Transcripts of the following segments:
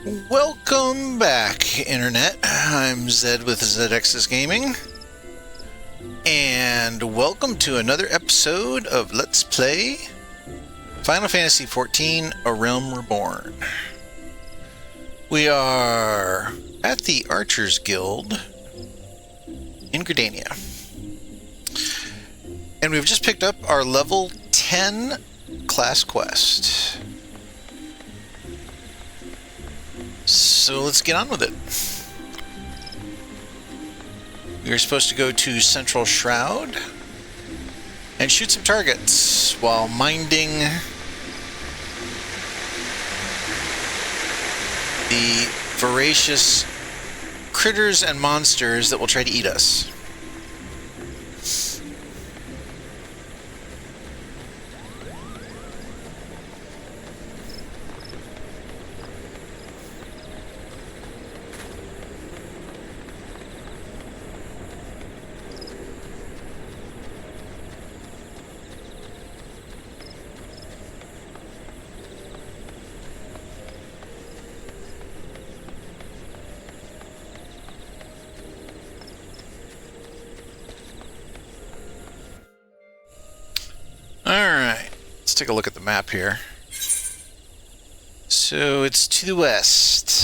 Welcome back, Internet. I'm Zed with ZX's Gaming, and welcome to another episode of Let's Play Final Fantasy XIV: A Realm Reborn. We are at the Archers Guild in Gridania, and we've just picked up our level 10 class quest. So let's get on with it. We are supposed to go to Central Shroud and shoot some targets while minding the voracious critters and monsters that will try to eat us. Alright, let's take a look at the map here. So it's to the west.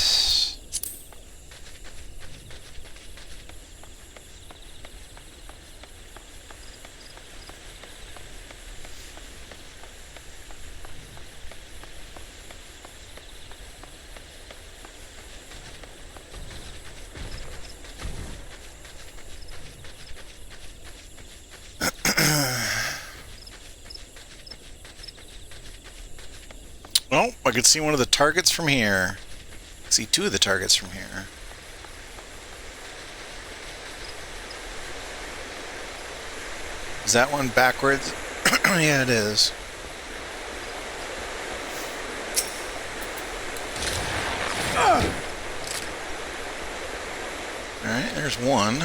Oh, I could see one of the targets from here. I see two of the targets from here. Is that one backwards? Yeah, it is. Alright, there's one.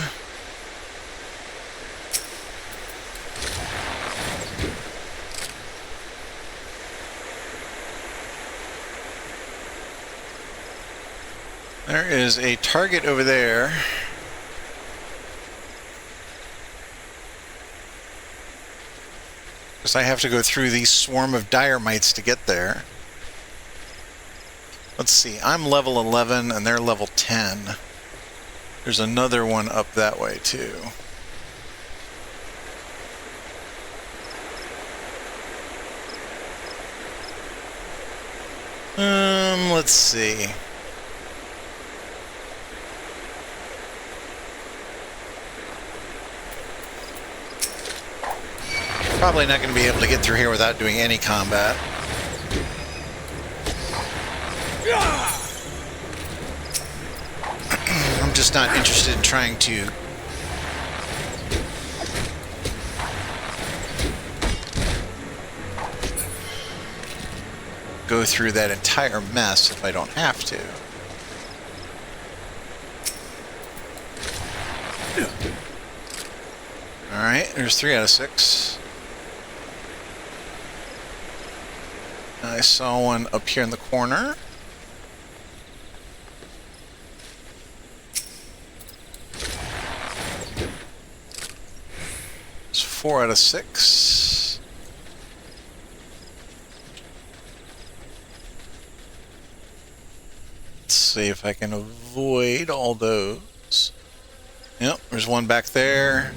There is a target over there. Because I have to go through the swarm of dire mites to get there. Let's see, I'm level 11 and they're level 10. There's another one up that way too. Let's see. Probably not going to be able to get through here without doing any combat. I'm just not interested in trying to go through that entire mess if I don't have to. Alright, there's 3 out of 6. I saw one up here in the corner. It's 4 out of 6. Let's see if I can avoid all those. Yep, there's one back there.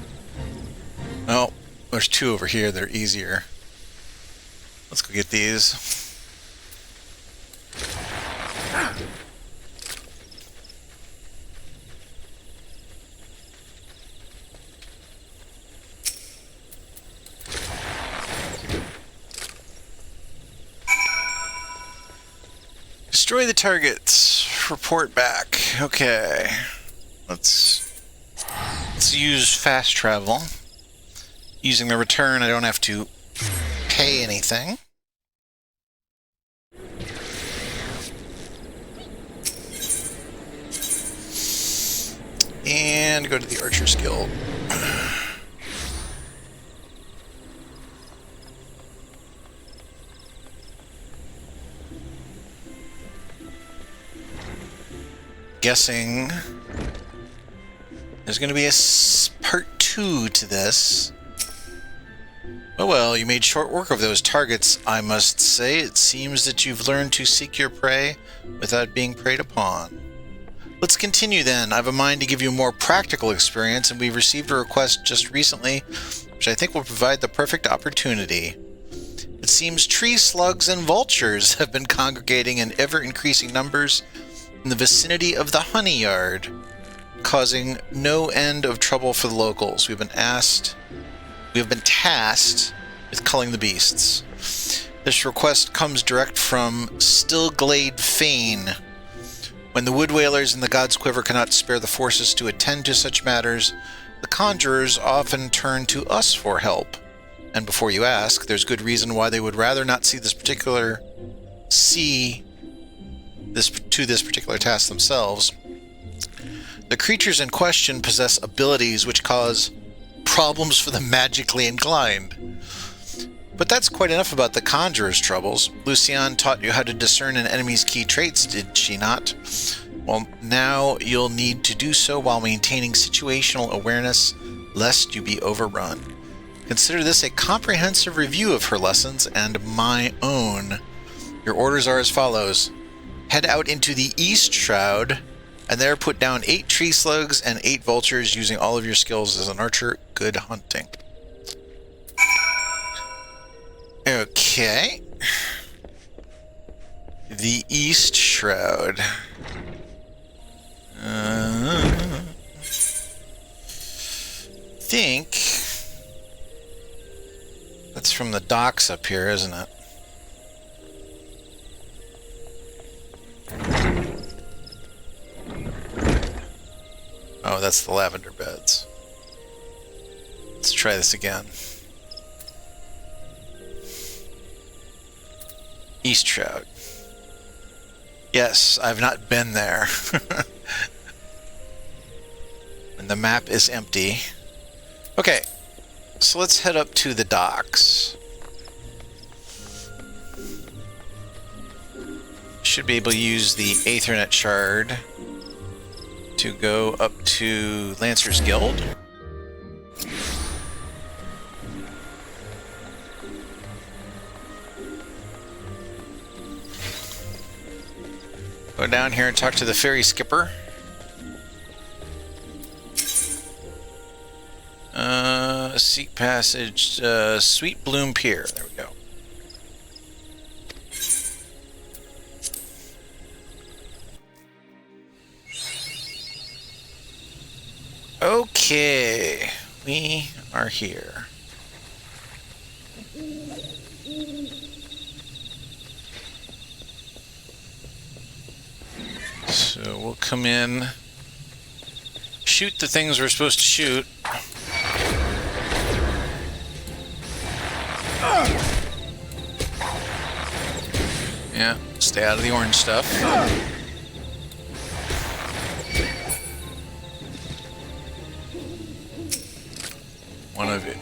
Oh, there's 2 over here. They're easier. Let's go get these. Destroy the targets. Report back. Okay. Let's use fast travel. Using the return, I don't have to pay anything. And go to the Archers Guild. guessing there's going to be a part 2 to this. Oh well, you made short work of those targets, I must say. It seems that you've learned to seek your prey without being preyed upon. Let's continue then. I have a mind to give you a more practical experience, and we've received a request just recently, which I think will provide the perfect opportunity. It seems tree slugs and vultures have been congregating in ever-increasing numbers in the vicinity of the honey yard, causing no end of trouble for the locals. We have been tasked with culling the beasts. This request comes direct from Stillglade Fane. When the wood whalers and the God's Quiver cannot spare the forces to attend to such matters, the conjurers often turn to us for help. And before you ask, there's good reason why they would rather not see this particular task themselves. The creatures in question possess abilities which cause problems for the magically inclined. But that's quite enough about the conjurer's troubles. Luciane taught you how to discern an enemy's key traits, did she not? Well, now you'll need to do so while maintaining situational awareness, lest you be overrun. Consider this a comprehensive review of her lessons and my own. Your orders are as follows. Head out into the East Shroud, and there put down 8 tree slugs and 8 vultures using all of your skills as an archer. Good hunting. Okay. The East Shroud. Think that's from the docks up here, isn't it? Oh, that's the lavender beds. Let's try this again. East Shroud. Yes, I've not been there. And the map is empty. Okay, so let's head up to the docks. Should be able to use the Aethernet shard to go up to Lancer's Guild. Go down here and talk to the ferry skipper. Seek passage, Sweet Bloom Pier. There we go. Okay, we are here. So we'll come in, shoot the things we're supposed to shoot. Yeah, stay out of the orange stuff. One of it.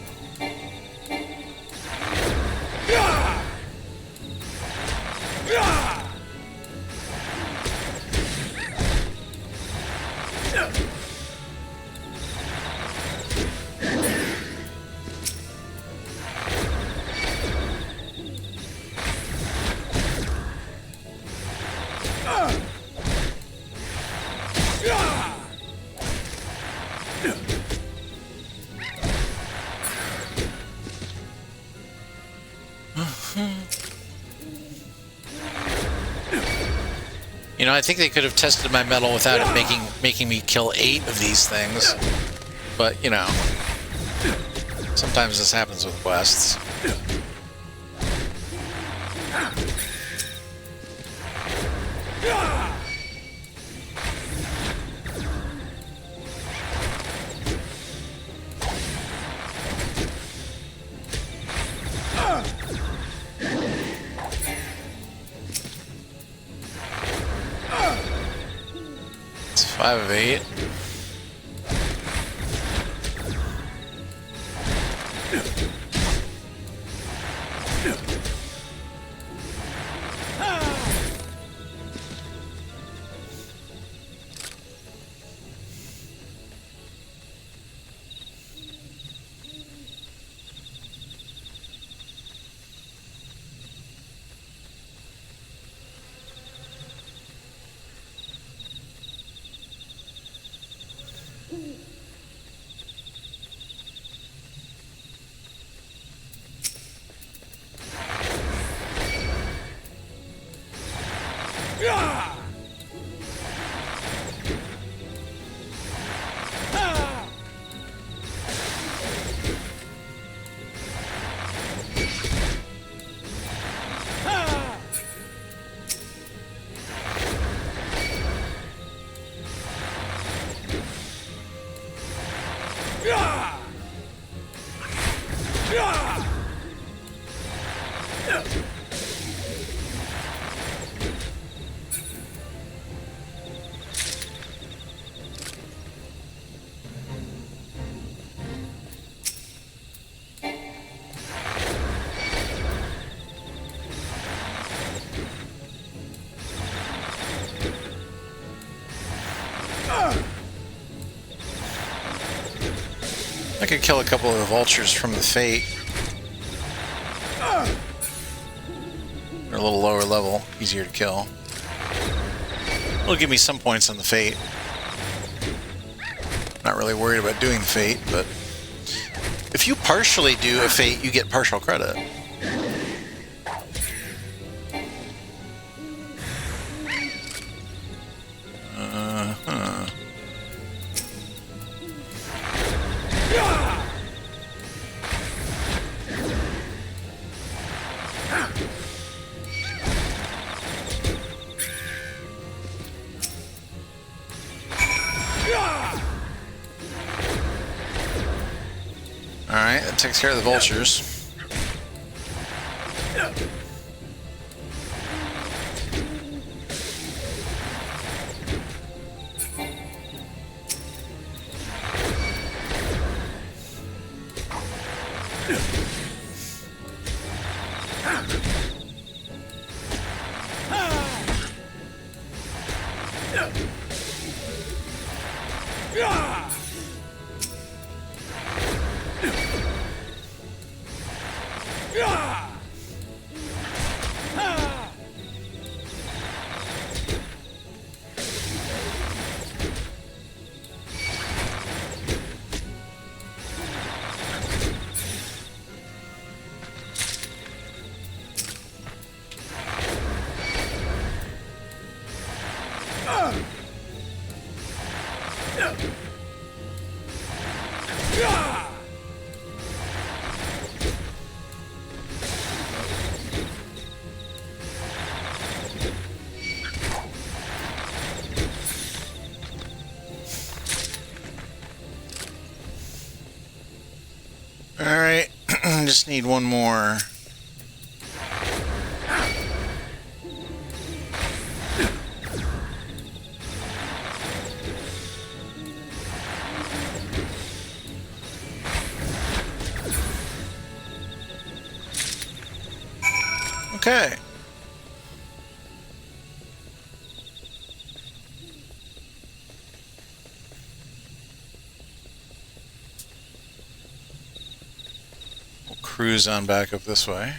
You know, I think they could have tested my metal without it making me kill 8 of these things. But, you know, sometimes this happens with quests. It's 5 of 8. I could kill a couple of the vultures from the Fate. They're a little lower level, easier to kill. It'll give me some points on the Fate. Not really worried about doing the Fate, but if you partially do a Fate, you get partial credit. Alright, that takes care of the vultures. Alright, just need one more. Okay. We'll cruise on back up this way.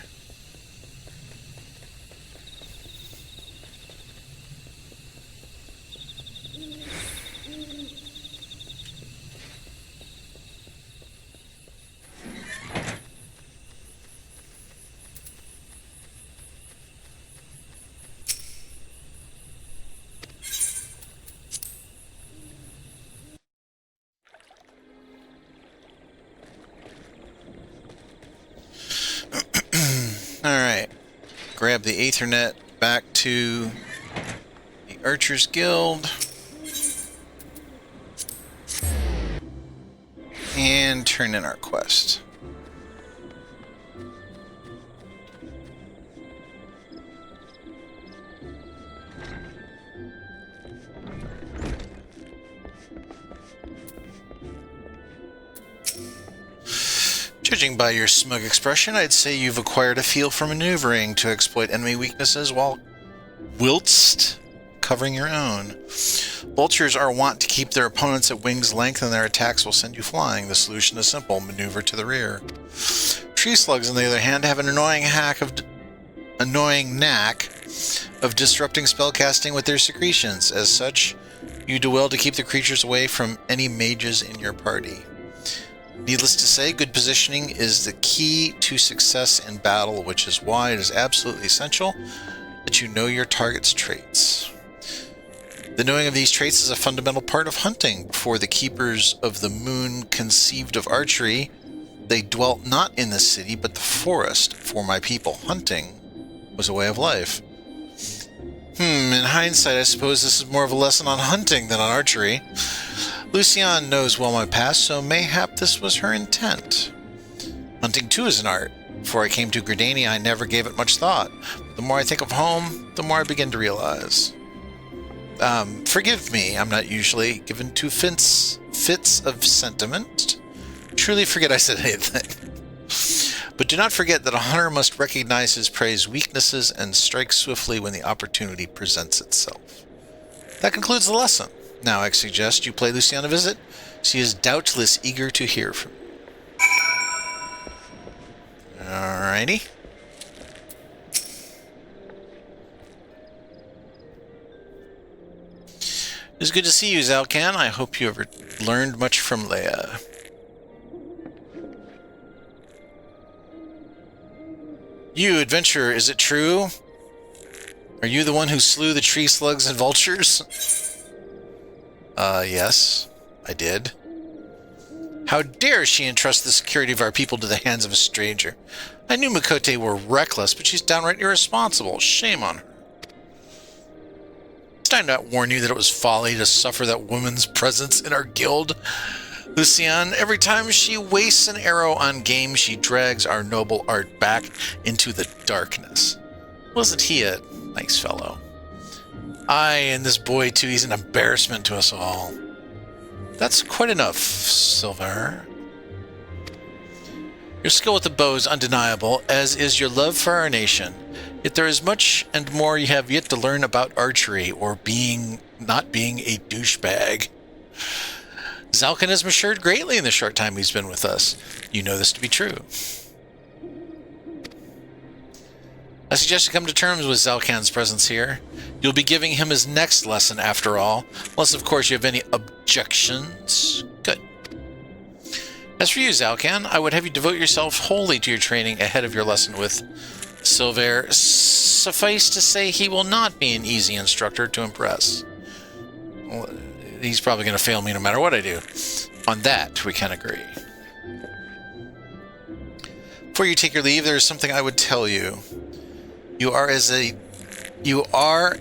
Alright, grab the Aethernet back to the Archers Guild and turn in our quest. Judging by your smug expression, I'd say you've acquired a feel for maneuvering to exploit enemy weaknesses whilst covering your own. Vultures are wont to keep their opponents at wing's length, and their attacks will send you flying. The solution is simple: maneuver to the rear. Tree slugs, on the other hand, have an annoying knack of disrupting spellcasting with their secretions. As such, you do well to keep the creatures away from any mages in your party. Needless to say, good positioning is the key to success in battle, which is why it is absolutely essential that you know your target's traits. The knowing of these traits is a fundamental part of hunting. Before the keepers of the moon conceived of archery, they dwelt not in the city, but the forest. For my people, hunting was a way of life. In hindsight, I suppose this is more of a lesson on hunting than on archery. Luciane knows well my past, so mayhap this was her intent. Hunting too is an art. Before I came to Gridania, I never gave it much thought. But the more I think of home, the more I begin to realize. Forgive me, I'm not usually given to fits of sentiment. Truly forget I said anything. But do not forget that a hunter must recognize his prey's weaknesses and strike swiftly when the opportunity presents itself. That concludes the lesson. Now I suggest you play Luciane a visit. She is doubtless eager to hear from you. Alrighty. It's good to see you, Zalcan. I hope you ever learned much from Leia. You, adventurer, is it true? Are you the one who slew the tree slugs and vultures? Yes, I did. How dare she entrust the security of our people to the hands of a stranger? I knew Mikote were reckless, but she's downright irresponsible. Shame on her. Did I not warn you that it was folly to suffer that woman's presence in our guild? Luciane, every time she wastes an arrow on game, she drags our noble art back into the darkness. Wasn't he a nice fellow? Aye, and this boy too, he's an embarrassment to us all. That's quite enough, Silver. Your skill with the bow is undeniable, as is your love for our nation. Yet there is much and more you have yet to learn about archery, or not being a douchebag. Zalcan has matured greatly in the short time he's been with us. You know this to be true. I suggest you come to terms with Zalcan's presence here. You'll be giving him his next lesson after all, unless of course you have any objections. Good. As for you, Zalcan, I would have you devote yourself wholly to your training ahead of your lesson with Silver. Suffice to say, he will not be an easy instructor to impress. Well, he's probably going to fail me no matter what I do. On that, we can agree. Before you take your leave, there is something I would tell you. You are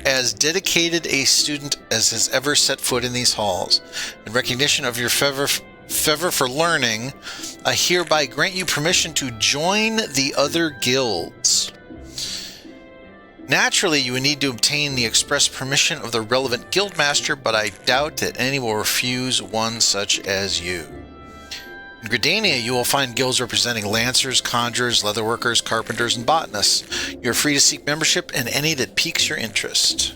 as dedicated a student as has ever set foot in these halls. In recognition of your fervor for learning, I hereby grant you permission to join the other guilds. Naturally, you would need to obtain the express permission of the relevant guildmaster, but I doubt that any will refuse one such as you. In Gridania, you will find guilds representing lancers, conjurers, leatherworkers, carpenters, and botanists. You are free to seek membership in any that piques your interest.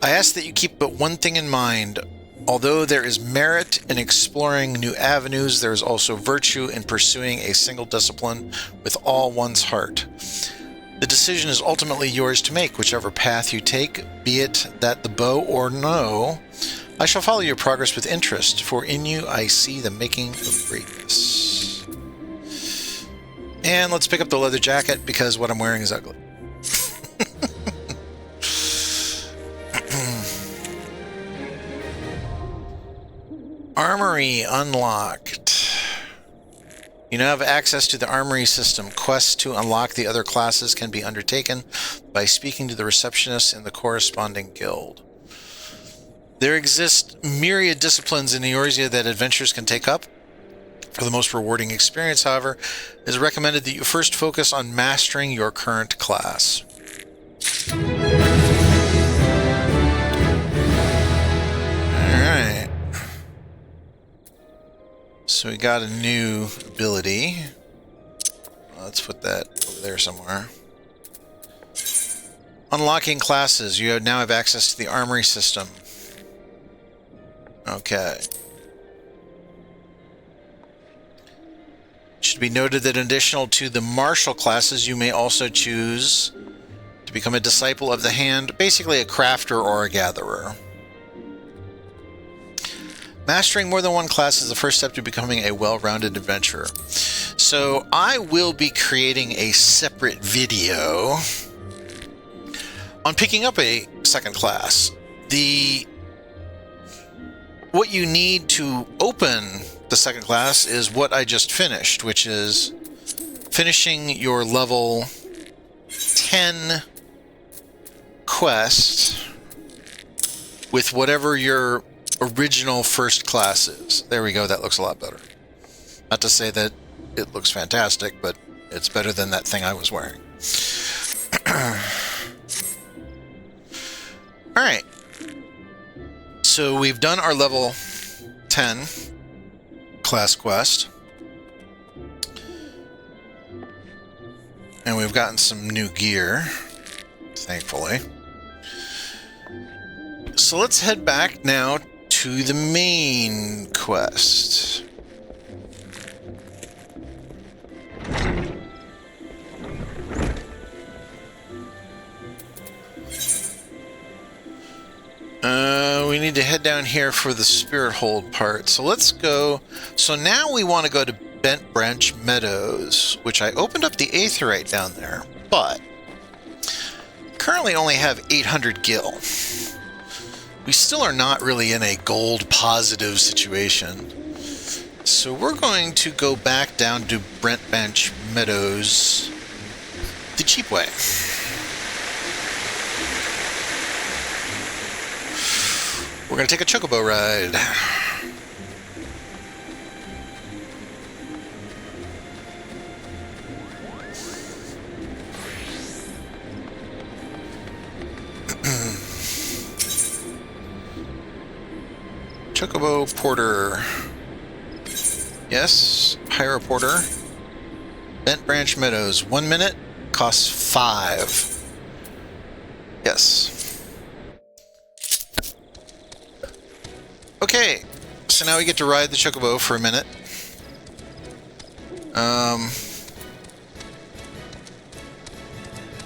I ask that you keep but one thing in mind. Although there is merit in exploring new avenues, there is also virtue in pursuing a single discipline with all one's heart. The decision is ultimately yours to make, whichever path you take, be it that the bow or no. I shall follow your progress with interest, for in you I see the making of greatness. And let's pick up the leather jacket, because what I'm wearing is ugly. Armory unlocked. You now have access to the armory system. Quests to unlock the other classes can be undertaken by speaking to the receptionist in the corresponding guild. There exist myriad disciplines in Eorzea that adventurers can take up. For the most rewarding experience, however, it is recommended that you first focus on mastering your current class. Alright. So we got a new ability. Let's put that over there somewhere. Unlocking classes. You now have access to the armory system. Okay. It should be noted that in addition to the martial classes, you may also choose to become a disciple of the hand, basically a crafter or a gatherer. Mastering more than one class is the first step to becoming a well-rounded adventurer. So I will be creating a separate video on picking up a second class, what you need to open the second class is what I just finished, which is finishing your level 10 quest with whatever your original first class is. There we go, that looks a lot better. Not to say that it looks fantastic, but it's better than that thing I was wearing. Alright. So we've done our level 10 class quest. And we've gotten some new gear, thankfully. So let's head back now to the main quest. We need to head down here for the Spirithold part. So let's go. So now we want to go to Bent Branch Meadows, which I opened up the Aetheryte down there, but currently only have 800 gil. We still are not really in a gold positive situation. So we're going to go back down to Bent Branch Meadows the cheap way. We're going to take a chocobo ride. Chocobo Porter. Yes, hire a porter. Bent Branch Meadows. 1 minute, costs 5. Yes. Okay, so now we get to ride the chocobo for a minute.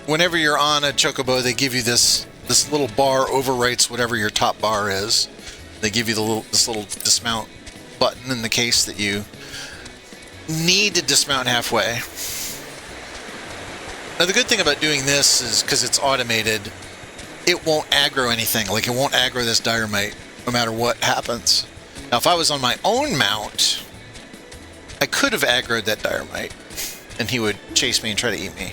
Whenever you're on a chocobo, they give you this little bar overwrites whatever your top bar is. They give you this little dismount button in the case that you need to dismount halfway. Now the good thing about doing this is because it's automated, it won't aggro anything. Like it won't aggro this Diorite no matter what happens. Now if I was on my own mount, I could have aggroed that Diorite and he would chase me and try to eat me.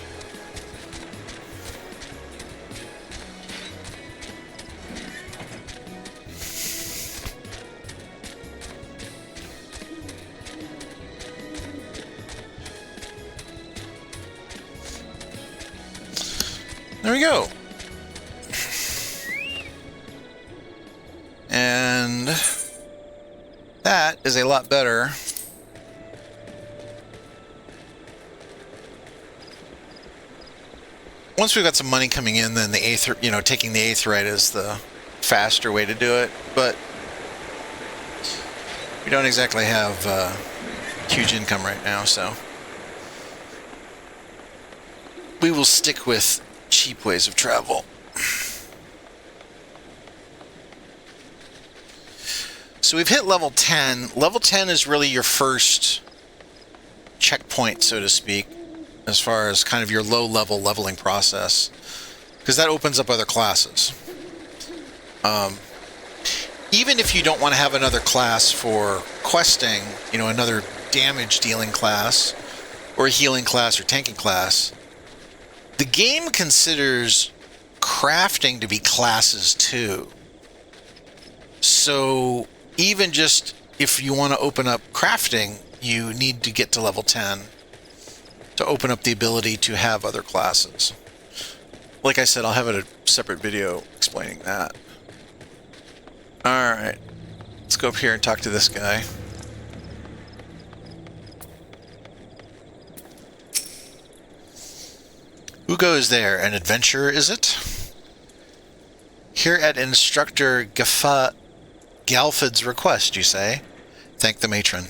There we go. And that is a lot better. Once we've got some money coming in, then the taking the Aetheryte is the faster way to do it. But we don't exactly have huge income right now, so we will stick with cheap ways of travel. So we've hit level 10. Level 10 is really your first checkpoint, so to speak, as far as kind of your low-level leveling process, because that opens up other classes. Even if you don't want to have another class for questing, another damage-dealing class, or a healing class or tanking class, the game considers crafting to be classes too. So even just if you want to open up crafting, you need to get to level 10 to open up the ability to have other classes. Like I said, I'll have a separate video explaining that. Alright, let's go up here and talk to this guy. Who goes there? An adventurer, is it? Here at Instructor Galfid's request, you say? Thank the matron.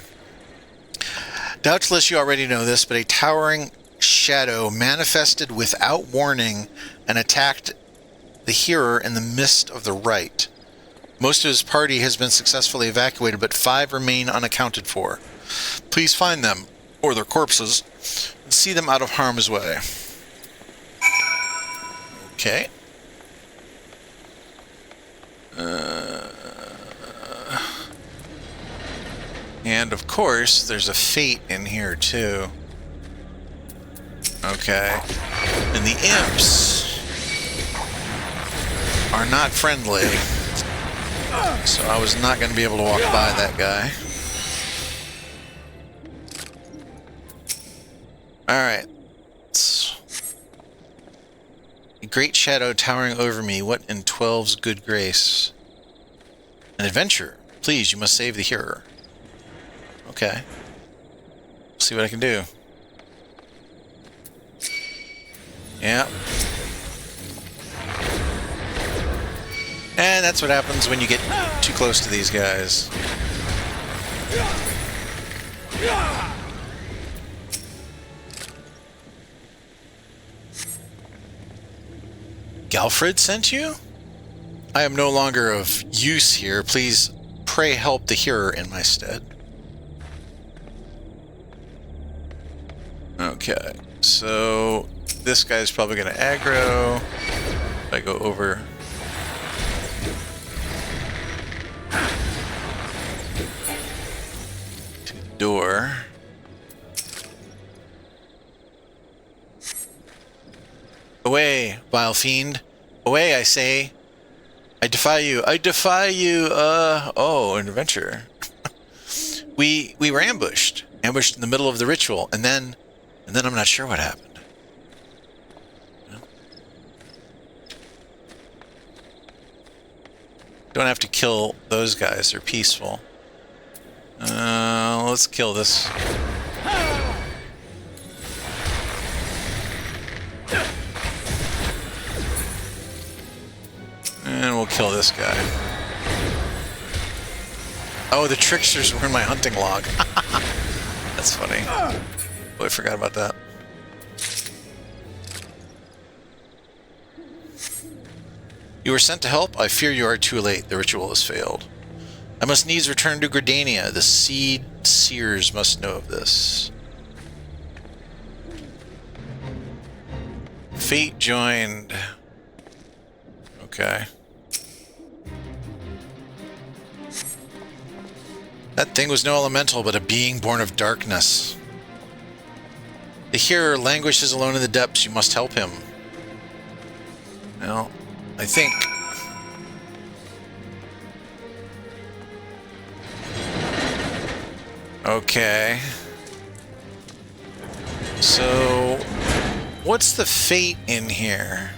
Doubtless you already know this, but a towering shadow manifested without warning and attacked the hearer in the midst of the rite. Most of his party has been successfully evacuated, but 5 remain unaccounted for. Please find them, or their corpses, and see them out of harm's way. Okay. And of course, there's a fate in here too. Okay. And the imps are not friendly. So I was not going to be able to walk by that guy. Alright. A great shadow towering over me. What in 12's good grace? An adventure. Please, you must save the hero. Okay. See what I can do. Yeah. And that's what happens when you get too close to these guys. Galfred sent you? I am no longer of use here. Please pray help the hearer in my stead. Okay, so this guy's probably going to aggro. If I go over... to the door. Away, vile fiend. Away, I say. I defy you. I defy you. Oh, an adventure. we were ambushed. Ambushed in the middle of the ritual, and then I'm not sure what happened. Don't have to kill those guys. They're peaceful. Let's kill this. And we'll kill this guy. Oh, the tricksters were in my hunting log. That's funny. Oh, I forgot about that. You were sent to help? I fear you are too late. The ritual has failed. I must needs return to Gridania. The seed seers must know of this. Fate joined. Okay. That thing was no elemental, but a being born of darkness. The hearer languishes alone in the depths. You must help him. Well, I think... Okay. So, what's the fate in here?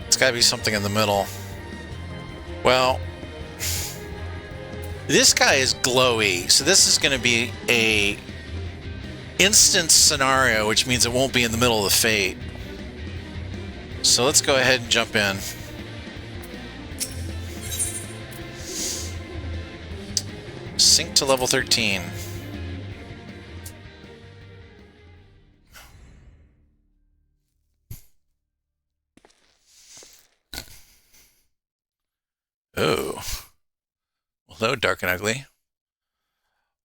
It's gotta be something in the middle. Well, this guy is glowy, so this is gonna be a instance scenario, which means it won't be in the middle of the fate. So let's go ahead and jump in. Sync to level 13. Oh. Hello, dark and ugly.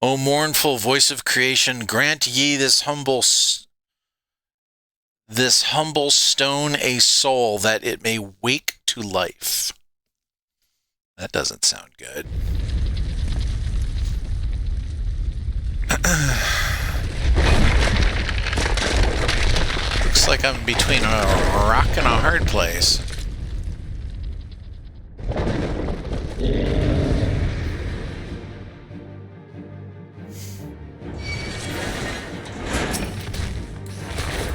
O mournful voice of creation, grant ye this humble stone a soul, that it may wake to life. That doesn't sound good. Looks like I'm between a rock and a hard place.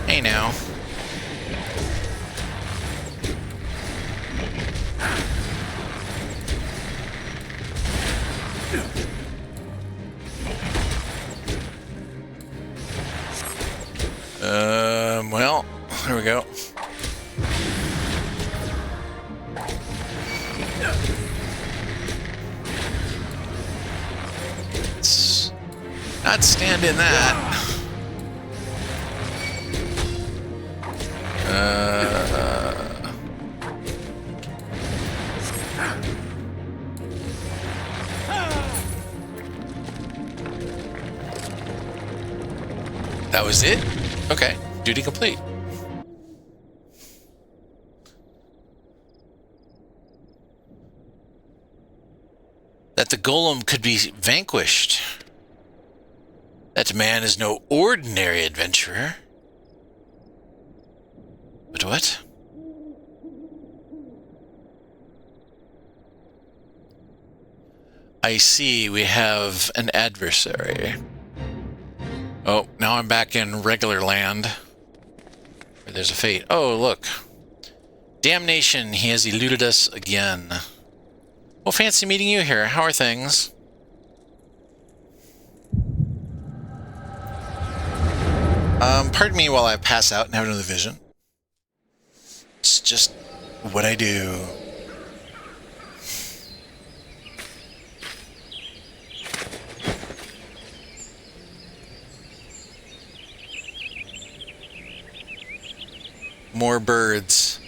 Hey now. Well, there we go. Let's not stand in that. That was it? Okay, duty complete. That the golem could be vanquished. That man is no ordinary adventurer. But what? I see we have an adversary. Oh, now I'm back in regular land. Where there's a fate. Oh, look. Damnation, he has eluded us again. Well, fancy meeting you here. How are things? Pardon me while I pass out and have another vision. It's just what I do. More birds.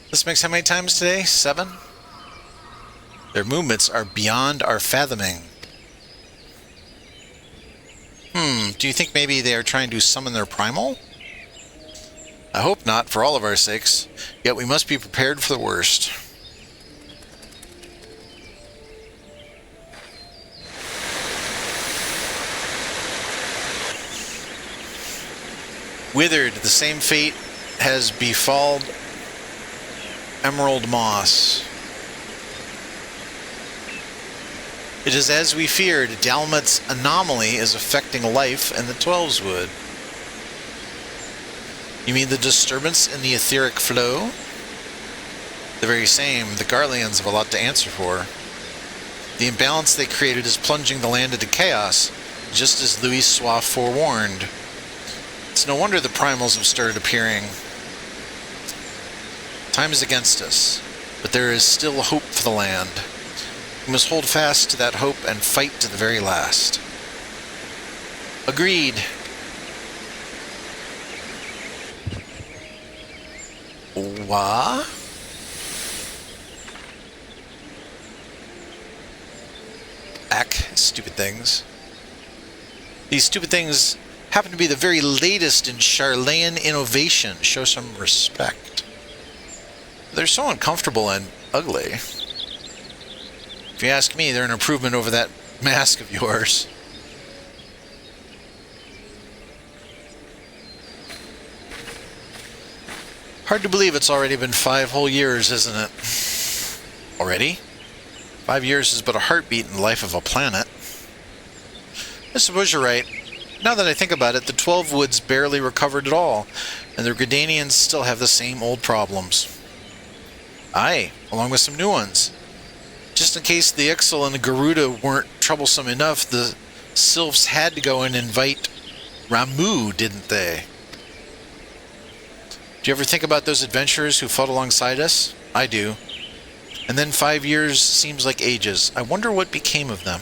This makes how many times today? 7? Their movements are beyond our fathoming. Do you think maybe they are trying to summon their primal? I hope not, for all of our sakes. Yet we must be prepared for the worst. Withered, the same fate has befalled Emerald Moss. It is as we feared, Dalmat's anomaly is affecting life in the Twelveswood. You mean the disturbance in the etheric flow? The very same. The Garleans have a lot to answer for. The imbalance they created is plunging the land into chaos, just as Louis Soif forewarned. It's no wonder the primals have started appearing. Time is against us, but there is still hope for the land. We must hold fast to that hope and fight to the very last. Agreed. What? Stupid things. These stupid things happen to be the very latest in Charlayan innovation. Show some respect. They're so uncomfortable and ugly. If you ask me, they're an improvement over that mask of yours. Hard to believe it's already been 5 whole years, isn't it? Already? 5 years is but a heartbeat in the life of a planet. I suppose you're right. Now that I think about it, the 12 Woods barely recovered at all, and the Gridanians still have the same old problems. Aye, along with some new ones. Just in case the Ixal and the Garuda weren't troublesome enough, the Sylphs had to go and invite Ramu, didn't they? Do you ever think about those adventurers who fought alongside us? I do. And then 5 years seems like ages. I wonder what became of them.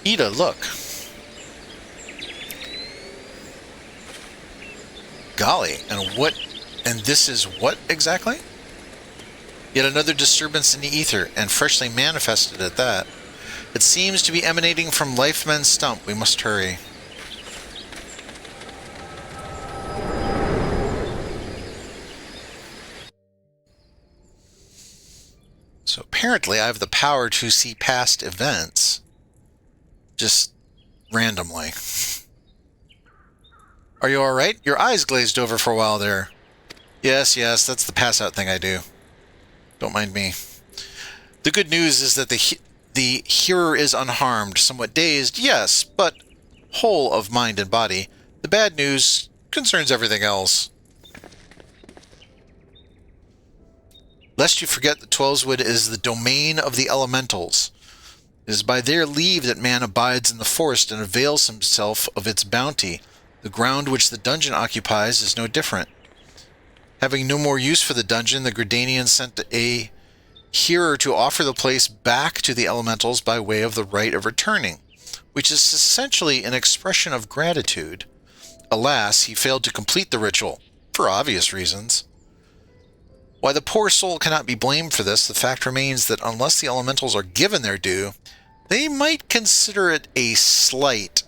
Ida, look. Golly, and this is what exactly? Yet another disturbance in the ether, and freshly manifested at that. It seems to be emanating from Lifemen's Stump. We must hurry. So apparently I have the power to see past events. Just randomly. Are you alright? Your eyes glazed over for a while there. Yes, that's the pass-out thing I do. Don't mind me. The good news is that the hearer is unharmed, somewhat dazed, yes, but whole of mind and body. The bad news concerns everything else. Lest you forget, the Twelveswood is the domain of the elementals. It is by their leave that man abides in the forest and avails himself of its bounty. The ground which the dungeon occupies is no different. Having no more use for the dungeon, the Gridanians sent a hearer to offer the place back to the elementals by way of the right of returning, which is essentially an expression of gratitude. alas, he failed to complete the ritual, for obvious reasons. While the poor soul cannot be blamed for this, the fact remains that unless the elementals are given their due, they might consider it a slight,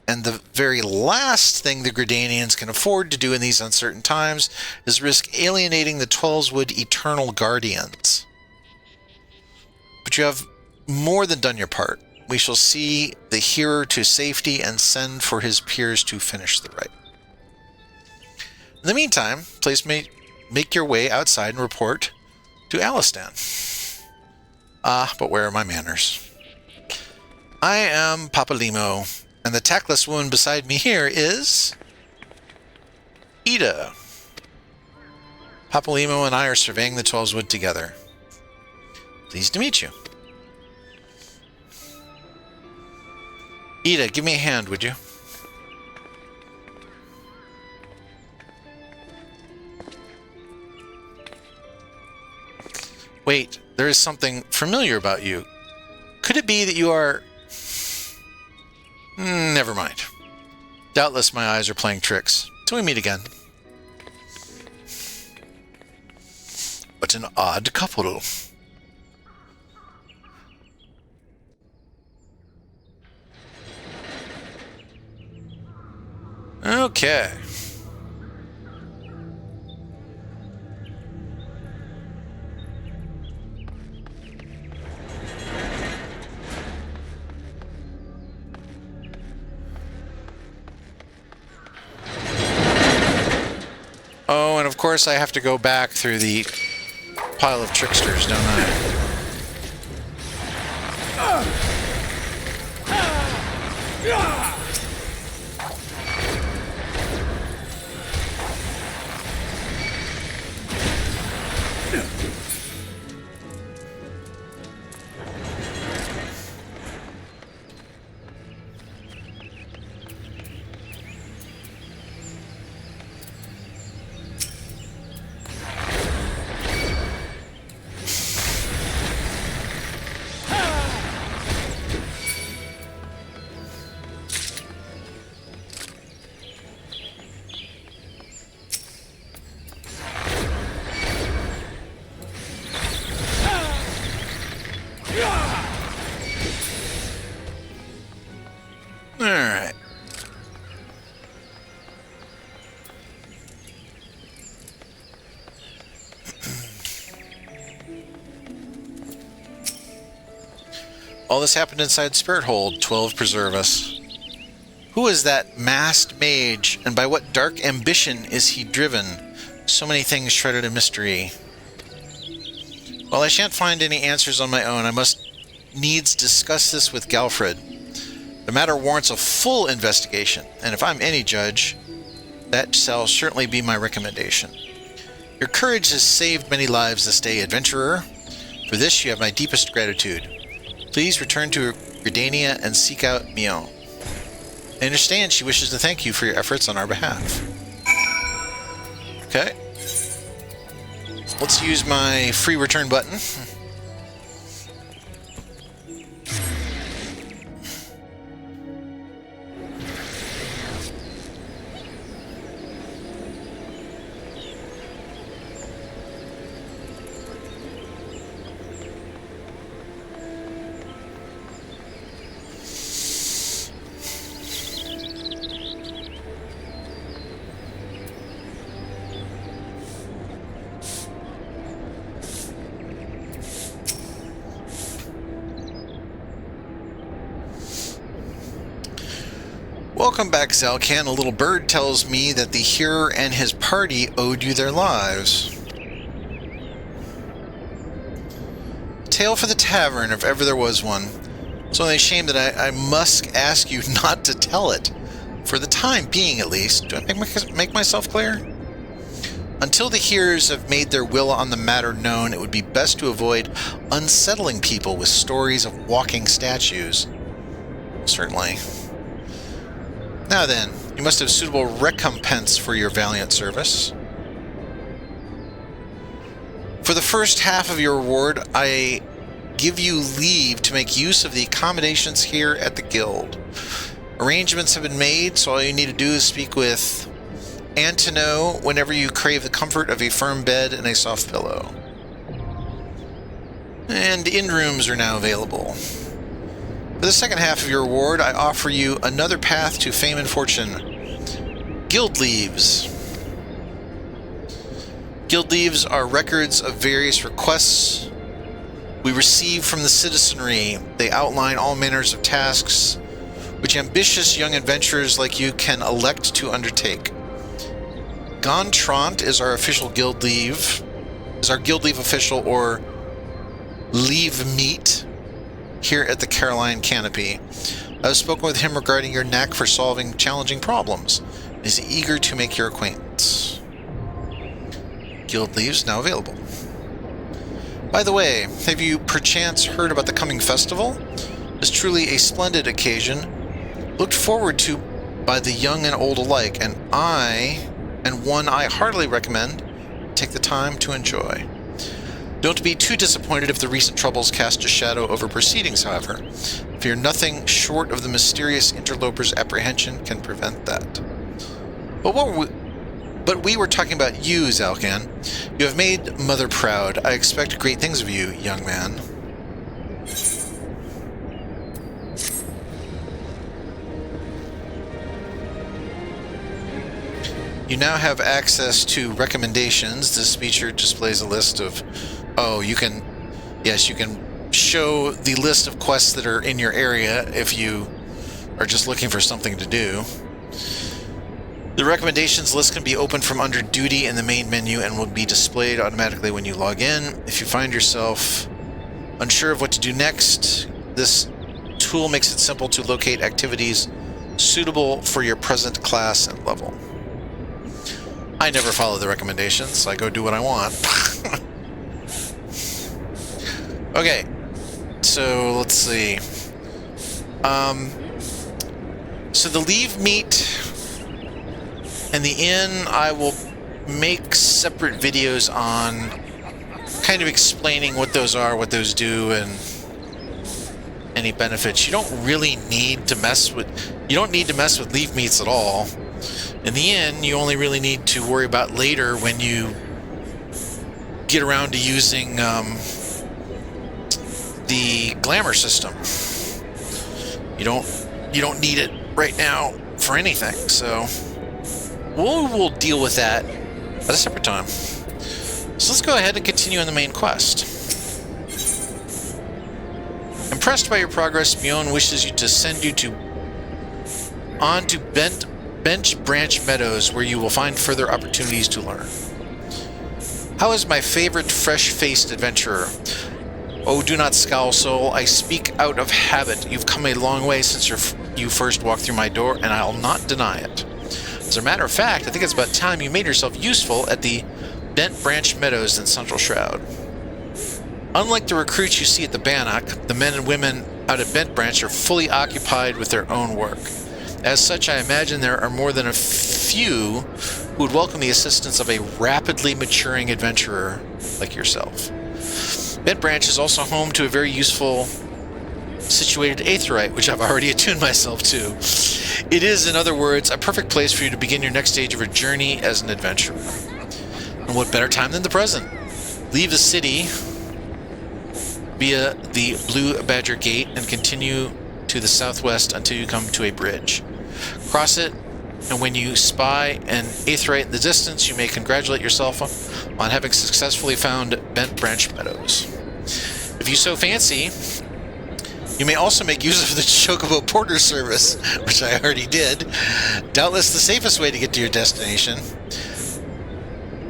and the very last thing the Gridanians can afford to do in these uncertain times is risk alienating the Twelveswood Eternal Guardians. But you have more than done your part. We shall see the hearer to safety and send for his peers to finish the rite. In the meantime, please make your way outside and report to Alistan. But where are my manners? I am Papalimo, and the tactless woman beside me here is Ida. Papalimo and I are surveying the Twelveswood together. Pleased to meet you. Ida, give me a hand, would you? Wait, there is something familiar about you. Could it be that you are... Never mind. Doubtless my eyes are playing tricks. Till we meet again. What an odd couple. Okay. Oh, and of course I have to go back through the pile of tricksters, don't I? Alright. All this happened inside Spirithold. 12 preserve us. Who is that masked mage, and by what dark ambition is he driven? So many things shrouded in mystery. While I shan't find any answers on my own, I must needs discuss this with Galfred. The matter warrants a full investigation, and if I'm any judge, that shall certainly be my recommendation. Your courage has saved many lives this day, adventurer. For this you have my deepest gratitude. Please return to Gridania and seek out Mion. I understand she wishes to thank you for your efforts on our behalf. Okay. Let's use my free return button. Welcome back, Zalcan. A little bird tells me that the hearer and his party owed you their lives. Tale for the tavern, if ever there was one. It's only a shame that I must ask you not to tell it. For the time being, at least. Do I make myself clear? Until the hearers have made their will on the matter known, it would be best to avoid unsettling people with stories of walking statues. Certainly. Now then, you must have suitable recompense for your valiant service. For the first half of your reward, I give you leave to make use of the accommodations here at the guild. Arrangements have been made, so all you need to do is speak with Antono whenever you crave the comfort of a firm bed and a soft pillow. And inn rooms are now available. For the second half of your reward, I offer you another path to fame and fortune. Guild Leaves. Guild Leaves are records of various requests we receive from the citizenry. They outline all manners of tasks which ambitious young adventurers like you can elect to undertake. Gontrant is our official guild leave, official, or leave meet here at the Caroline Canopy. I have spoken with him regarding your knack for solving challenging problems. He is eager to make your acquaintance. Guild leaves now available. By the way, have you perchance heard about the coming festival? It's truly a splendid occasion, looked forward to by the young and old alike, and one I heartily recommend. Take the time to enjoy. Don't be too disappointed if the recent troubles cast a shadow over proceedings, however. Fear nothing short of the mysterious interloper's apprehension can prevent that. But we were talking about you, Zalkan. You have made Mother proud. I expect great things of you, young man. You now have access to recommendations. This feature displays a list of... Oh, you can show the list of quests that are in your area if you are just looking for something to do. The recommendations list can be opened from under Duty in the main menu and will be displayed automatically when you log in. If you find yourself unsure of what to do next, this tool makes it simple to locate activities suitable for your present class and level. I never follow the recommendations. I go do what I want. Okay, so let's see. So the leave meet and the inn, I will make separate videos on kind of explaining what those are, what those do, and any benefits. You don't really need to mess with... You don't need to mess with leave meets at all. In the inn, you only really need to worry about later when you get around to using the glamour system. You don't need it right now for anything, so we'll deal with that at a separate time. So let's go ahead and continue on the main quest. Impressed by your progress, Mion wishes you to send you on to Bench Branch Meadows, where you will find further opportunities to learn. How is my favorite fresh-faced adventurer? Oh, do not scowl, soul. I speak out of habit. You've come a long way since you first walked through my door, and I'll not deny it. As a matter of fact, I think it's about time you made yourself useful at the Bent Branch Meadows in Central Shroud. Unlike the recruits you see at the Bannock, the men and women out at Bent Branch are fully occupied with their own work. As such, I imagine there are more than a few who would welcome the assistance of a rapidly maturing adventurer like yourself. Bent Branch is also home to a very useful situated aetheryte, which I've already attuned myself to. It is, in other words, a perfect place for you to begin your next stage of your journey as an adventurer. And what better time than the present? Leave the city via the Blue Badger Gate and continue to the southwest until you come to a bridge. Cross it, and when you spy an aetheryte in the distance, you may congratulate yourself on having successfully found Bent Branch Meadows. If you so fancy, you may also make use of the Chocobo Porter service, which I already did. Doubtless the safest way to get to your destination.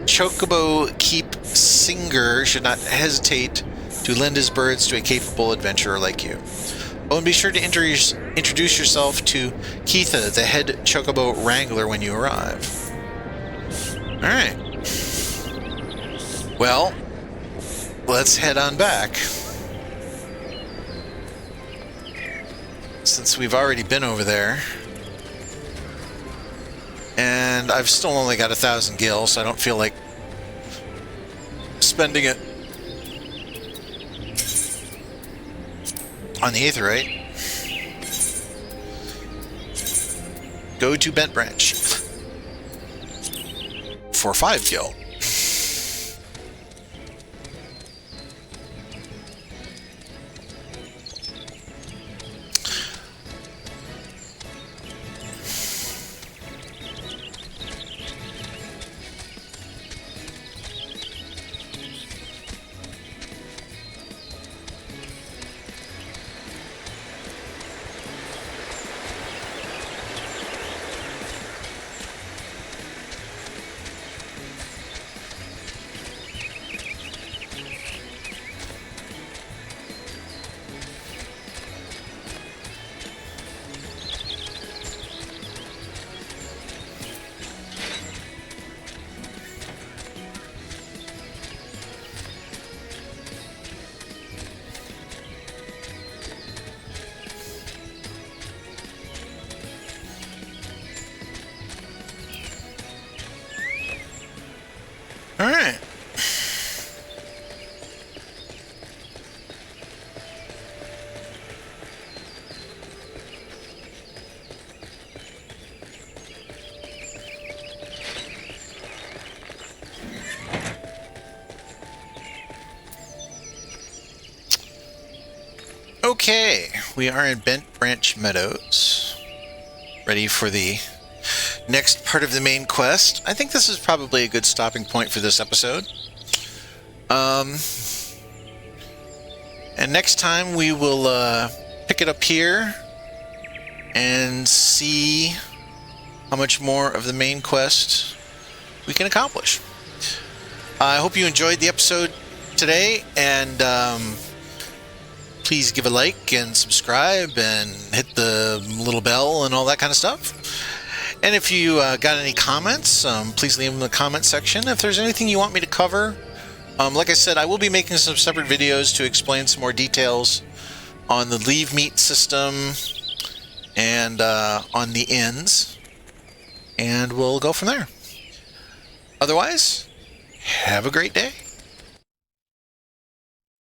Chocobo Keep Singer should not hesitate to lend his birds to a capable adventurer like you. Oh, and be sure to introduce yourself to Keitha, the head Chocobo Wrangler, when you arrive. Alright. Well, let's head on back. Since we've already been over there. And I've still only got 1,000 gil, so I don't feel like spending it on the aetheryte. go to Bent Branch for 5 gil. All right. Okay, we are in Bent Branch Meadows, ready for the next part of the main quest. I think this is probably a good stopping point for this episode. And next time we will pick it up here and see how much more of the main quest we can accomplish. I hope you enjoyed the episode today, and please give a like and subscribe and hit the little bell and all that kind of stuff. And if you got any comments, please leave them in the comment section. If there's anything you want me to cover, like I said, I will be making some separate videos to explain some more details on the leave meet system and on the ends, and we'll go from there. Otherwise, have a great day.